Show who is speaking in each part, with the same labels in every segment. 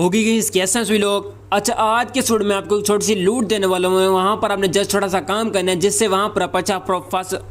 Speaker 1: होगी कि कैसे हैं सभी लोग। अच्छा, आज के स्टूडियो में आपको एक छोटी सी लूट देने वाला हूँ। वहाँ पर आपने जस्ट थोड़ा सा काम करना है जिससे वहाँ पर आप अच्छा प्रोफेसर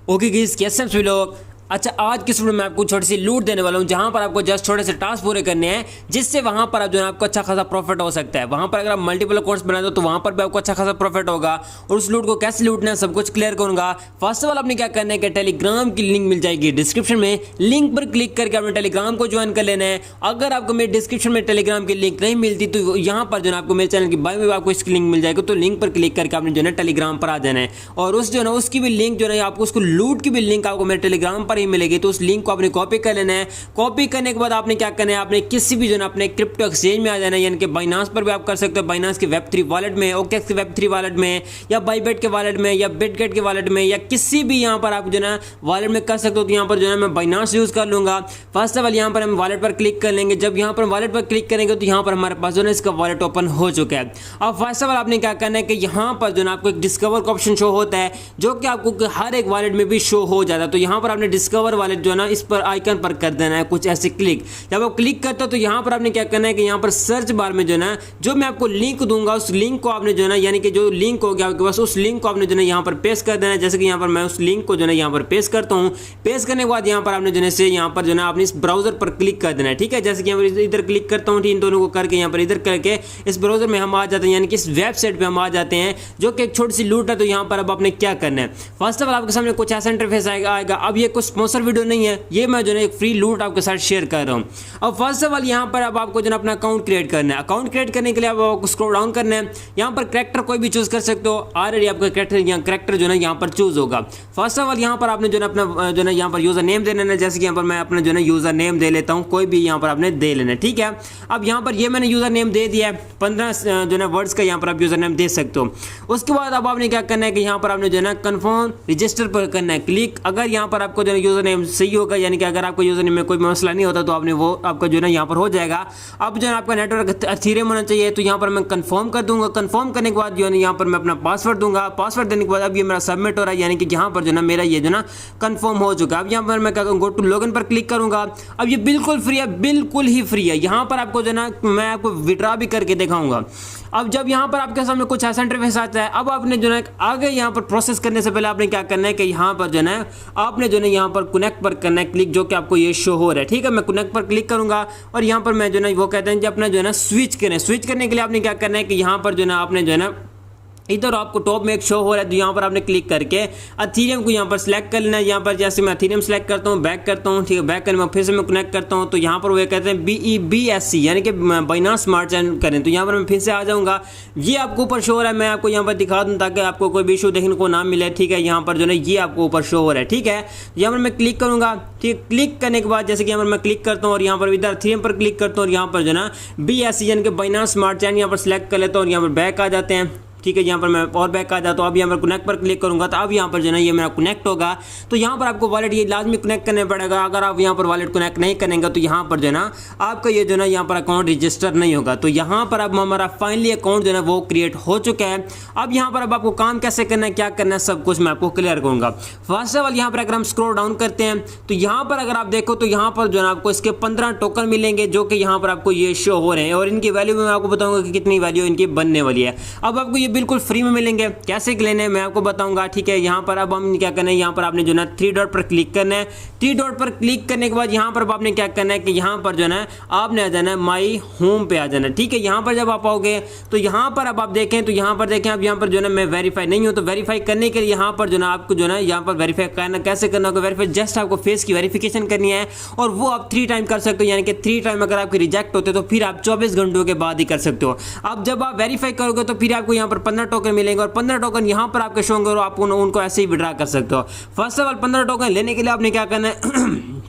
Speaker 1: होगी कि कैसे हैं सभी लोग। अच्छा, आज की स्टूडियो में आपको छोटी सी लूट देने वाला हूँ जहाँ पर आपको जस्ट थोड़े से टास्क पूरे करने हैं जिससे वहाँ पर आप जो है आपको अच्छा खासा प्रॉफिट हो सकता है। वहाँ पर अगर आप मल्टीपल अकाउंट्स बना दो तो वहाँ पर भी आपको अच्छा खासा प्रॉफिट होगा। और उस लूट को कैसे लूटना है सब कुछ क्लियर करूँगा। फर्स्ट ऑफ ऑल आपने क्या करना है कि टेलीग्राम की लिंक मिल जाएगी डिस्क्रिप्शन में, लिंक पर क्लिक करके आपने टेलीग्राम को ज्वाइन कर लेना है। अगर आपको मेरे डिस्क्रिप्शन में टेलीग्राम की लिंक नहीं मिलती तो यहाँ पर जो है आपको मेरे चैनल की बायो में आपको इसकी लिंक मिल जाएगी, तो लिंक पर क्लिक करके आपने जो है टेलीग्राम पर आ जाना है। और उस जो है उसकी भी लिंक जो है आपको उसको लूट की भी लिंक आपको मेरे टेलीग्राम पर ही मिलेगी, तो उस लिंक को आपने कॉपी कर लेना है। कॉपी करने के बाद आपने क्या करना है, आपने किसी भी जो है अपने क्रिप्टो एक्सचेंज में आ जाना है, यानी कि बाइनांस पर भी आप कर सकते हो, बाइनांस के वेब3 वॉलेट में, ओकेक्स के वेब3 वॉलेट में, या बाइबेट के वॉलेट में, या बिटगेट के वॉलेट में, या किसी भी यहाँ पर आप जो है वॉलेट में कर सकते हो। तो यहाँ पर जो है मैं बाइनांस यूज कर लूंगा। फर्स्ट ऑफ ऑल यहाँ पर हम वॉलेट पर क्लिक कर लेंगे। जब यहाँ पर वॉलेट पर क्लिक करेंगे तो यहाँ पर हमारे पास जो है इसका वॉलेट ओपन हो चुका है। अब फर्स्ट ऑफ ऑल आपने क्या करना है कि यहाँ पर जो है आपको एक डिस्कवर का ऑप्शन शो होता है जो कि आपको हर एक वॉलेट में भी शो हो जाता है। तो यहाँ पर आपने डिस्कवर वॉलेट जो है ना इस पर आइकन पर कर देना है कुछ ऐसे क्लिक। जब आप क्लिक करते हो तो यहाँ पर आपने क्या करना है कि यहाँ पर सर्च बार में जो है ना जो मैं आपको लिंक दूंगा उस लिंक को आपने जो है ना, यानी कि जो लिंक हो गया आपके पास, उस लिंक को आपने जो है यहाँ पर पेस्ट कर देना है। जैसे कि यहाँ पर मैं उस लिंक को जो है यहाँ पर पेस्ट करता हूँ। पेस्ट करने के बाद यहाँ पर आपने जो है से यहाँ पर जो है आपने इस ब्राउजर पर क्लिक कर देना है। ठीक है, जैसे कि यहाँ पर इधर क्लिक करता हूँ, इन दोनों को करके यहाँ पर इधर करके इस ब्राउजर में हम आ जाते हैं, यानी कि इस वेबसाइट पर हम आ जाते हैं जो कि एक छोटी सी लूट है। तो यहाँ पर अब आपने क्या करना है, फर्स्ट ऑफ ऑल आपके सामने कुछ ऐसा इंटरफेस आएगा। अब ये कुछ स्पॉन्सर वीडियो नहीं है, ये मैं जो है एक फ्री लूट आपके साथ शेयर कर रहा हूं। अब फर्स्ट ऑफ ऑल यहाँ पर अब आपको जो है अपना अकाउंट क्रिएट करना है। अकाउंट क्रिएट करने के लिए आपको स्क्रॉल डाउन करना है। यहाँ पर कैरेक्टर कोई भी चूज कर सकते हो, ऑलरेडी आपका कैरेक्टर जो है यहाँ पर चूज होगा। फर्स्ट ऑफ ऑल यहाँ पर आपने जो है अपना जो है यहाँ पर यूजर नेम दे लेना है। जैसे कि यहाँ पर मैं अपना जो है यूजर नेम दे लेता हूँ, कोई भी यहाँ पर आपने दे लेना है। ठीक है, अब यहाँ पर ये मैंने यूजर नेम दे दिया है, 15 जो है वर्ड्स का यहाँ पर आप यूजर नेम दे सकते हो। उसके बाद अब आपने क्या करना है कि यहाँ पर आपने जो है कन्फर्म रजिस्टर पर करना है क्लिक। अगर यहाँ पर आपको जो है यूजर नेम सही होगा, यानी कि अगर आपको यूजर नेम में कोई मसला नहीं होता तो आपने वो आपका जो है यहाँ पर हो जाएगा। अब जो है आपका नेटवर्क एथेरियम होना चाहिए, तो यहाँ पर मैं कंफर्म कर दूंगा। कंफर्म करने के बाद जो है यहाँ पर मैं अपना पासवर्ड दूंगा। पासवर्ड देने के बाद अब ये मेरा सबमिट हो रहा है, यानी कि यहाँ पर जो है मेरा ये जो ना कंफर्म हो चुका है। अब यहाँ पर मैं क्या करूँगा, गो टू लॉगिन पर क्लिक करूंगा। अब ये बिल्कुल फ्री है, बिल्कुल ही फ्री है। यहाँ पर आपको जो है मैं आपको विड्रॉ भी करके दिखाऊंगा। अब जब यहाँ पर आपके सामने कुछ ऐसा इंटरफेस आता है, अब आपने जो है आगे यहाँ पर प्रोसेस करने से पहले आपने क्या करना है कि यहाँ पर जो है आपने जो है यहाँ पर कनेक्ट पर करना है क्लिक, जो कि आपको ये शो हो रहा है। ठीक है, मैं कनेक्ट पर क्लिक करूंगा और यहाँ पर मैं जो है वो कहते हैं कि अपना जो है ना स्विच करें। स्विच करने के लिए आपने क्या करना है कि यहाँ पर जो है आपने जो है ना इधर आपको टॉप में एक शो हो रहा है, तो यहाँ पर आपने क्लिक करके एथेरियम को यहाँ पर सिलेक्ट कर लेना है। यहाँ पर जैसे मैं एथेरियम सिलेक्ट करता हूँ, बैक करता हूँ, ठीक है, बैक करने में फिर से मैं कनेक्ट करता हूँ, तो यहाँ पर वो कहते हैं BEBSC यानी कि बाइनांस स्मार्ट चेन करें। तो यहाँ पर मैं फिर से आ जाऊँगा, ये आपको ऊपर शो हो रहा है। मैं आपको यहाँ पर दिखा दूँ ताकि आपको कोई भी इशू देखने को ना मिले। ठीक है, यहाँ पर जो है ये आपको ऊपर शो हो रहा है। ठीक है, यहाँ पर मैं क्लिक करूँगा। ठीक, क्लिक करने के बाद जैसे कि यहाँ पर मैं क्लिक करता हूँ और यहाँ पर इधर एथेरियम पर क्लिक करता हूँ और यहाँ पर जो है BSC यानी कि बाइनांस स्मार्ट चेन यहाँ पर सिलेक्ट कर लेता हूँ और यहाँ पर बैक आ जाते हैं। ठीक है, यहाँ पर मैं और बैक आ जाता हूँ। अब यहाँ पर कनेक्ट पर क्लिक करूंगा तो अब यहाँ पर जो है ये मेरा कनेक्ट होगा। तो यहाँ पर आपको वॉलेट ये लाजमी कनेक्ट करने पड़ेगा। अगर आप यहाँ पर वॉलेट कनेक्ट नहीं करेंगे तो यहाँ पर जो है ना आपका ये जो है यहाँ पर अकाउंट रजिस्टर नहीं होगा। तो यहाँ पर अब हमारा फाइनली अकाउंट जो है वो क्रिएट हो चुका है। अब यहाँ पर अब आपको काम कैसे करना है, क्या करना है, सब कुछ मैं आपको क्लियर करूंगा। फर्स्ट ऑफ ऑल यहाँ पर अगर हम स्क्रॉल डाउन करते हैं तो यहाँ पर अगर आप देखो तो यहाँ पर जो है आपको इसके 15 टोकन मिलेंगे जो कि यहाँ पर आपको ये शो हो रहे हैं और इनकी वैल्यू मैं आपको बताऊंगा कि कितनी वैल्यू इनकी बनने वाली है। अब आपको ये बिल्कुल फ्री में मिलेंगे, कैसे लेने मैं आपको बताऊंगा। ठीक है, यहाँ पर अब हम क्या करना है, यहाँ पर आपने जो है 3 डॉट पर क्लिक करना है। 3 डॉट पर क्लिक करने के बाद यहाँ पर आपने क्या करना है कि यहाँ पर जो है आपने आ जाना है माई होम पे आ जाना है। ठीक है, यहाँ पर जब आप आओगे तो यहाँ पर अब आप देखें तो यहाँ पर देखें अब यहाँ पर जो है मैं वेरीफाई नहीं हूँ, तो वेरीफाई करने के लिए यहाँ पर जो है आपको जो है यहाँ पर वेरीफाई करना कैसे करना होगा। वेरीफाई जस्ट आपको फेस की वेरिफिकेशन करनी है और वो आप 3 टाइम कर सकते हो, यानी कि 3 टाइम अगर आपके रिजेक्ट होते तो फिर आप 24 घंटों के बाद ही कर सकते हो। अब जब आप वेरीफाई करोगे तो फिर आपको यहाँ पर 15 टोकन मिलेंगे और 15 टोकन यहाँ पर आपके शो होंगे और आप उनको ऐसे ही विड्रॉ कर सकते हो। फर्स्ट ऑफ ऑल 15 टोकन लेने के लिए आपने क्या करना है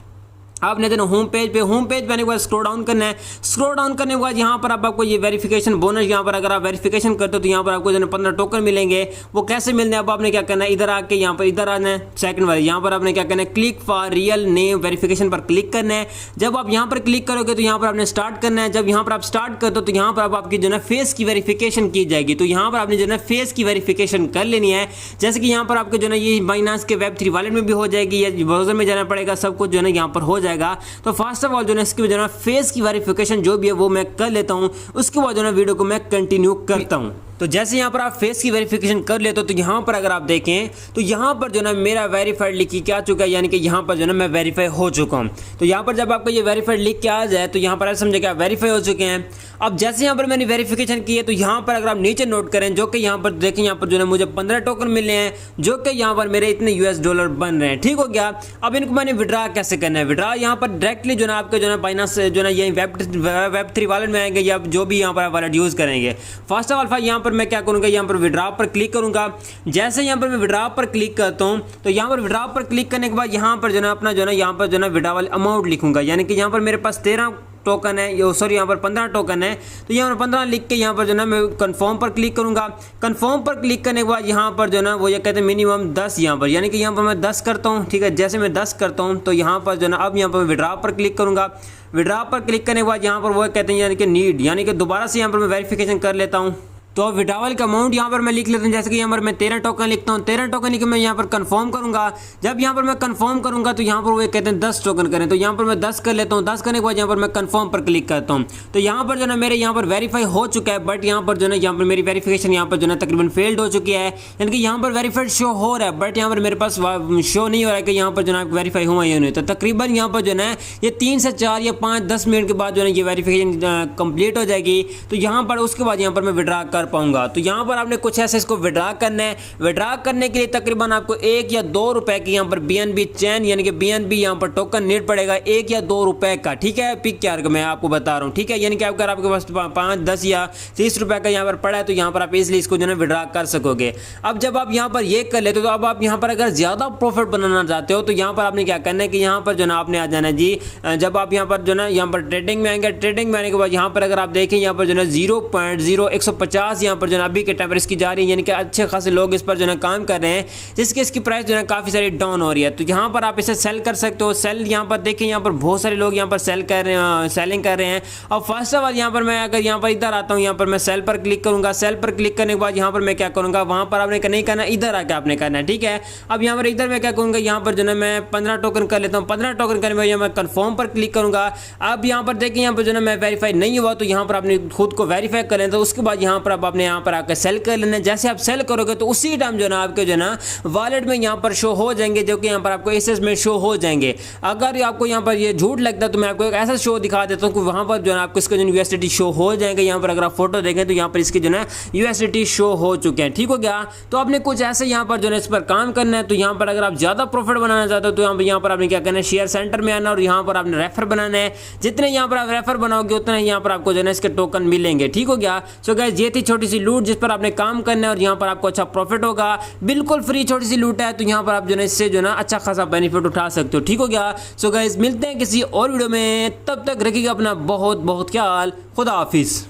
Speaker 1: आपने देना होम पेज पे आने के बाद स्क्रॉल डाउन करना है। स्क्रॉल डाउन करने के बाद यहाँ पर अब आपको ये वेरिफिकेशन बोनस, यहाँ पर अगर आप वेरिफिकेशन करते हो तो यहाँ पर आपको जो 15 टोकन मिलेंगे। वो कैसे मिलने हैं, अब आपने क्या करना है इधर आके यहाँ पर इधर आना है सेकंड वाले, यहाँ पर आपने क्या करना है click for real name verification पर क्लिक करना है। जब आप यहाँ पर क्लिक करोगे तो यहाँ पर आपने स्टार्ट करना है। जब यहाँ पर आप स्टार्ट करते हो तो यहाँ पर अब आपकी जो है फेस की वेरिफिकेशन की जाएगी। तो यहाँ पर आपने जो है फेस की वेरिफिकेशन कर लेनी है। जैसे कि यहाँ पर आपके जो है ये बाइनांस के वेब3 वॉलेट में भी हो जाएगी या ब्राउजर में जाना पड़ेगा, सब कुछ जो है यहाँ पर हो जाएगा। तो फर्स्ट ऑफ ऑल जो है इसकी जो है फेस की वेरिफिकेशन जो भी है वो मैं कर लेता हूँ, उसके बाद जो है वीडियो को मैं कंटिन्यू करता हूँ। तो जैसे यहाँ पर आप फेस की वेरिफिकेशन कर लेते हो तो यहाँ पर अगर आप देखें तो यहाँ पर जो है मेरा वेरीफाइड लिख के क्या चुका है, यानी कि यहाँ पर जो है मैं वेरीफाई हो चुका हूँ। तो यहाँ पर जब आपको ये वेरीफाइड लिख के आ जाए तो यहाँ पर आप समझे कि आप वेरीफाई हो चुके हैं। अब जैसे यहाँ पर मैंने वेरिफिकेशन की है तो यहाँ पर अगर आप नीचे नोट करें जो कि यहाँ पर देखें, यहाँ पर जो है मुझे 15 टोकन मिले हैं जो कि यहाँ पर मेरे इतने $US बन रहे हैं। ठीक हो गया। अब इनको मैंने विड्रा कैसे करना है, विड्रा यहाँ पर डायरेक्टली जो है आपके जो है बाइनेंस जो है ये वेब3 वॉलेट में आएंगे या जो भी यहाँ पर वॉलेट यूज़ करेंगे। फर्स्ट ऑफ ऑल यहाँ पर मैं क्या करूँगा, यहाँ पर विड्रा पर क्लिक करूँगा। जैसे यहाँ पर मैं विड्रा पर क्लिक करता हूँ तो यहाँ पर विड्रा पर क्लिक करने के बाद यहाँ पर जो है अपना जो है यहाँ पर जो है विड्रा वाले अमाउंट लिखूंगा, यानी कि यहाँ पर मेरे पास 13 टोकन है, सॉरी यहाँ पर 15 टोकन है। तो यहाँ पर 15 लिख के यहाँ पर जो है मैं कंफर्म पर क्लिक करूँगा। कंफर्म पर क्लिक करने के बाद यहाँ पर जो है वो ये कहते हैं मिनिमम 10 यहाँ पर, यानी कि यहाँ पर मैं 10 करता हूँ। ठीक है, जैसे मैं 10 करता हूँ तो यहाँ पर जो है अब यहाँ पर विड्रा पर क्लिक करूँगा। विड्रा पर क्लिक करने के बाद यहाँ पर वो कहते हैं यानी कि नीड, यानी कि दोबारा से यहाँ पर मैं वेरिफिकेशन कर लेता हूँ। तो विड्रॉवल का अमाउंट यहाँ पर मैं लिख लेता हूँ, जैसे कि यहाँ पर मैं 13 टोकन लिखता हूँ। 13 टोकन लिख के मैं यहाँ पर कंफर्म करूँगा। जब यहाँ पर मैं कंफर्म करूँगा तो यहाँ पर वो कहते हैं 10 टोकन करें, तो यहाँ पर मैं 10 कर लेता हूँ। 10 करने के बाद यहाँ पर मैं कंफर्म पर क्लिक करता हूँ। तो यहाँ पर जो है मेरे यहाँ पर वेरीफाई हो चुका है, बट यहाँ पर जो है यहाँ पर मेरी वेरिफिकेशन यहाँ पर जो है तकरीबन फेल्ड हो चुकी है, यानी कि यहाँ पर वेरीफाइड शो हो रहा है बट यहाँ पर मेरे पास शो नहीं हो रहा है कि यहाँ पर जो है वेरीफाई हुआ या नहीं। तो तकरीबन यहाँ पर जो है ये 3 से 4 या 5-10 मिनट के बाद जो है ये वेरिफिकेशन कंप्लीट हो जाएगी। तो यहाँ पर उसके बाद यहाँ पर मैं विड्रा कर पाऊंगा। तो यहाँ पर आपने कुछ ऐसे इसको विड्रा करना है। विड्रा करने के लिए तकरीबन आपको 1 या 2 रुपए की यहाँ पर BNB चैन यानी कि BNB यहाँ पर टोकन नीड पड़ेगा, 1 या 2 रुपए का। ठीक है, पिक क्या मैं आपको बता रहा हूँ। ठीक है, यानी कि अगर आपके पास 5, 10 या 30 रुपए का यहाँ पर पड़ा है तो यहाँ पर आप इसलिए इसको जो है विड्रा कर सकोगे। अब जब आप यहाँ पर ये कर लेते हो तो अब आप यहाँ पर अगर ज़्यादा प्रॉफिट बनाना चाहते हो तो यहाँ पर आपने क्या करना है कि यहाँ पर जो है आपने आ जाना जी। जब आप यहाँ पर जो है यहाँ पर ट्रेडिंग में आएंगे, ट्रेडिंग में आने के बाद यहाँ पर अगर आप देखें यहाँ पर जो है 0.0150 यहाँ पर जो है अभी के टाइम पर इसकी जा रही है, यानी कि अच्छे खासे लोग इस पर जो है काम कर रहे हैं, जिसकी इसकी प्राइस जो है काफ़ी सारी डाउन हो रही है। तो यहाँ पर आप इसे सेल कर सकते हो। सेल यहाँ पर देखें, यहाँ पर बहुत सारे लोग यहाँ पर सेल कर रहे हैं, सेलिंग कर रहे हैं। और फर्स्ट ऑफ ऑल यहाँ पर मैं अगर यहाँ पर इधर आता हूँ, यहाँ पर मैं सेल पर क्लिक करूँगा। सेल पर क्लिक करने के बाद यहाँ पर मैं क्या करूँगा, वहाँ पर आपने नहीं करना, इधर आके आपने करना है। ठीक है, अब यहाँ पर इधर मैं क्या करूँगा, यहाँ पर जो है मैं 15 टोकन कर लेता हूँ। 15 टोकन करने में मैं कन्फर्म पर क्लिक करूँगा। अब यहाँ पर देखिए यहाँ पर जो है मैं वेरीफाई नहीं हुआ, तो यहाँ पर आपने खुद को वेरीफाई कर लें। तो उसके बाद यहाँ पर आप अपने यहाँ पर आकर सेल कर लेना। जैसे आप सेल करोगे तो उसी टाइम जो है ना आपके जो है ना वॉलेट में यहाँ पर शो हो जाएंगे, जो कि यहाँ पर आपको एसेस में शो हो जाएंगे। अगर आपको यहाँ पर ये झूठ लगता है तो मैं आपको एक ऐसा शो दिखा देता हूँ कि वहाँ पर जो है आपको इसके जो USDT शो हो जाएंगे। यहाँ पर अगर आप फोटो देखें तो यहाँ पर इसके जो है USDT शो हो चुके हैं। ठीक हो गया। तो आपने कुछ ऐसे यहाँ पर जो है इस पर काम करना है। तो यहाँ पर अगर आप ज़्यादा प्रॉफिट बनाना चाहते हो तो यहाँ पर आपने क्या करना है, शेयर सेंटर में आना और यहाँ पर आपने रेफर बनाना है। जितने यहाँ पर आप रेफर बनाओगे उतने यहाँ पर आपको जो है इसके टोकन मिलेंगे। ठीक हो गया। सो गाइस ये थी छोटी सी लूट जिस पर आपने काम करना है और यहाँ पर आपको अच्छा प्रॉफिट होगा। बिल्कुल फ्री छोटी सी लूट है, तो यहाँ पर आप जो है इससे जो है अच्छा खासा बेनिफिट उठा सकते हो। ठीक हो गया। सो गाइस मिलते हैं किसी और वीडियो में, तब तक रखिएगा अपना बहुत बहुत ख्याल। खुदा हाफिज़।